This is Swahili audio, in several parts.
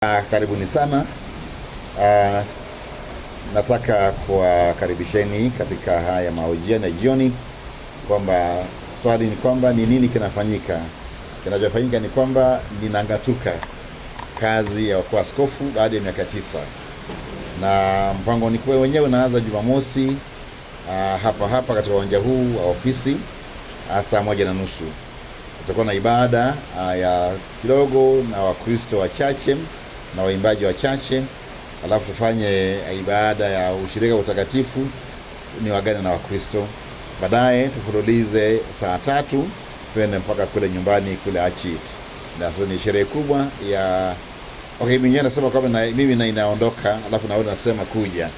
Karibuni sana. Nataka kuwakaribisheni katika haya mahojiano ya jioni, kwamba swali ni kwamba ni nini kinafanyika. Kinachofanyika ni kwamba ninangatuka kazi ya kuwa askofu baada ya miaka 9, na mpango ni kwa wenyewe unaanza Jumamosi hapa katika uwanja huu wa ofisi saa 1:30. Tutakuwa na ibada ya kidogo na Wakristo wachache na waimbaji wachache, alafu tufanye ibada ya ushirika utakatifu ni wagane na Wakristo. Baadaye tufululize saa 3 twende mpaka kule nyumbani kule Achit. Na sasa ni sherehe kubwa ya mimi nasema kwamba mimi ninaondoka, alafu naona nasema kuja.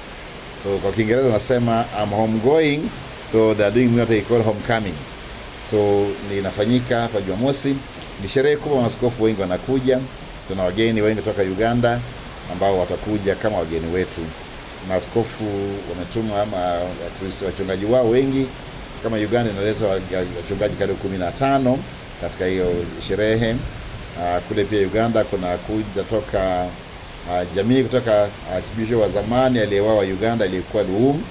So kwa Kiingereza nasema I'm home going, so they are doing what they call homecoming. So inafanyika hapa Jumamosi. Ni sherehe kubwa, maaskofu wengi wanakuja. Tuna wageni wengi kutoka Uganda ambao watakuja kama wageni wetu. Maaskofu wametuma Wakristo wachungaji wao wengi, kama Uganda inaleta wachungaji karibu 15 katika hiyo sherehe. Kule pia Uganda kuna kuja toka jamii kutoka kibisho wa zamani aliyewawa Uganda aliyekuwa Luum.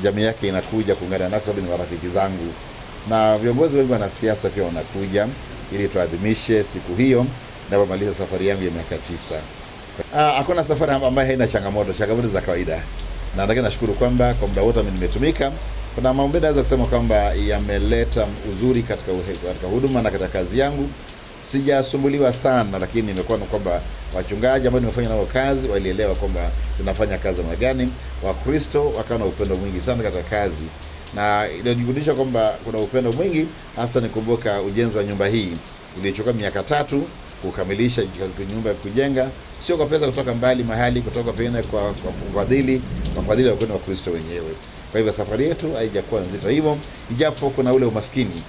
Jamii yake inakuja kuungana nasi, ni marafiki zangu, na viongozi wengi wana siasa pia wanakuja ili tuadhimishe siku hiyo na kumaliza safari yangu ya miaka 9. Hakuna safari ambayo haina changamoto za kawaida, na nataka nashukuru kwamba kwa muda wote nimetumika. Kuna mambo naweza kusema kwamba yameleta uzuri katika huduma na katika kazi yangu. Sijasumbuliwa sana, lakini nimekuwa na kwamba wachungaji ambao nimefanya nao kazi walielewa kwamba tunafanya kazi na gani. Wakristo wakawa na upendo mwingi sana katika kazi, na inajikunisha kwamba kuna upendo mwingi. Hasa nikumbuka ujenzi wa nyumba hii ilichukua miaka 3 kukamilisha nyumba, kujenga, sio kwa pesa kutoka mbali mahali, kutoka pengine kwa mfadhili wa Wakristo wenyewe. Kwa hivyo safari yetu haijakuwa nzito hivyo, ijapo kuna ule umaskini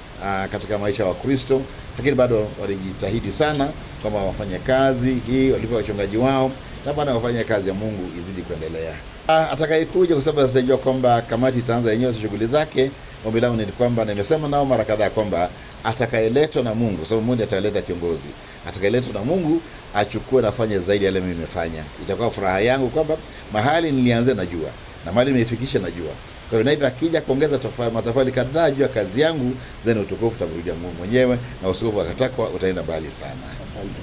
katika maisha ya Wakristo, lakini bado walijitahidi sana kwamba wafanye kazi hii walivyo wachungaji wao, na bado wafanye kazi ya Mungu izidi kuendelea. Atakayekuja, kwa sababu sijajua kwamba kamati itaanza yenyewe shughuli zake. Ombi langu ni kwamba, nimesema nao mara kadhaa kwamba atakayeletwa na Mungu, sababu Mungu ataleta kiongozi, atakayeletwa na Mungu achukue na afanye zaidi yale mimi nimefanya. Itakuwa furaha yangu kwamba mahali nilianza najua na mahali nimeifikisha najua. Kwa hiyo naibu akija kuongeza matofali kadhaa juu ya kazi yangu, then utukufu utamrudia Mungu mwenyewe, na usiku akatakwa utaenda mbali sana. Asante.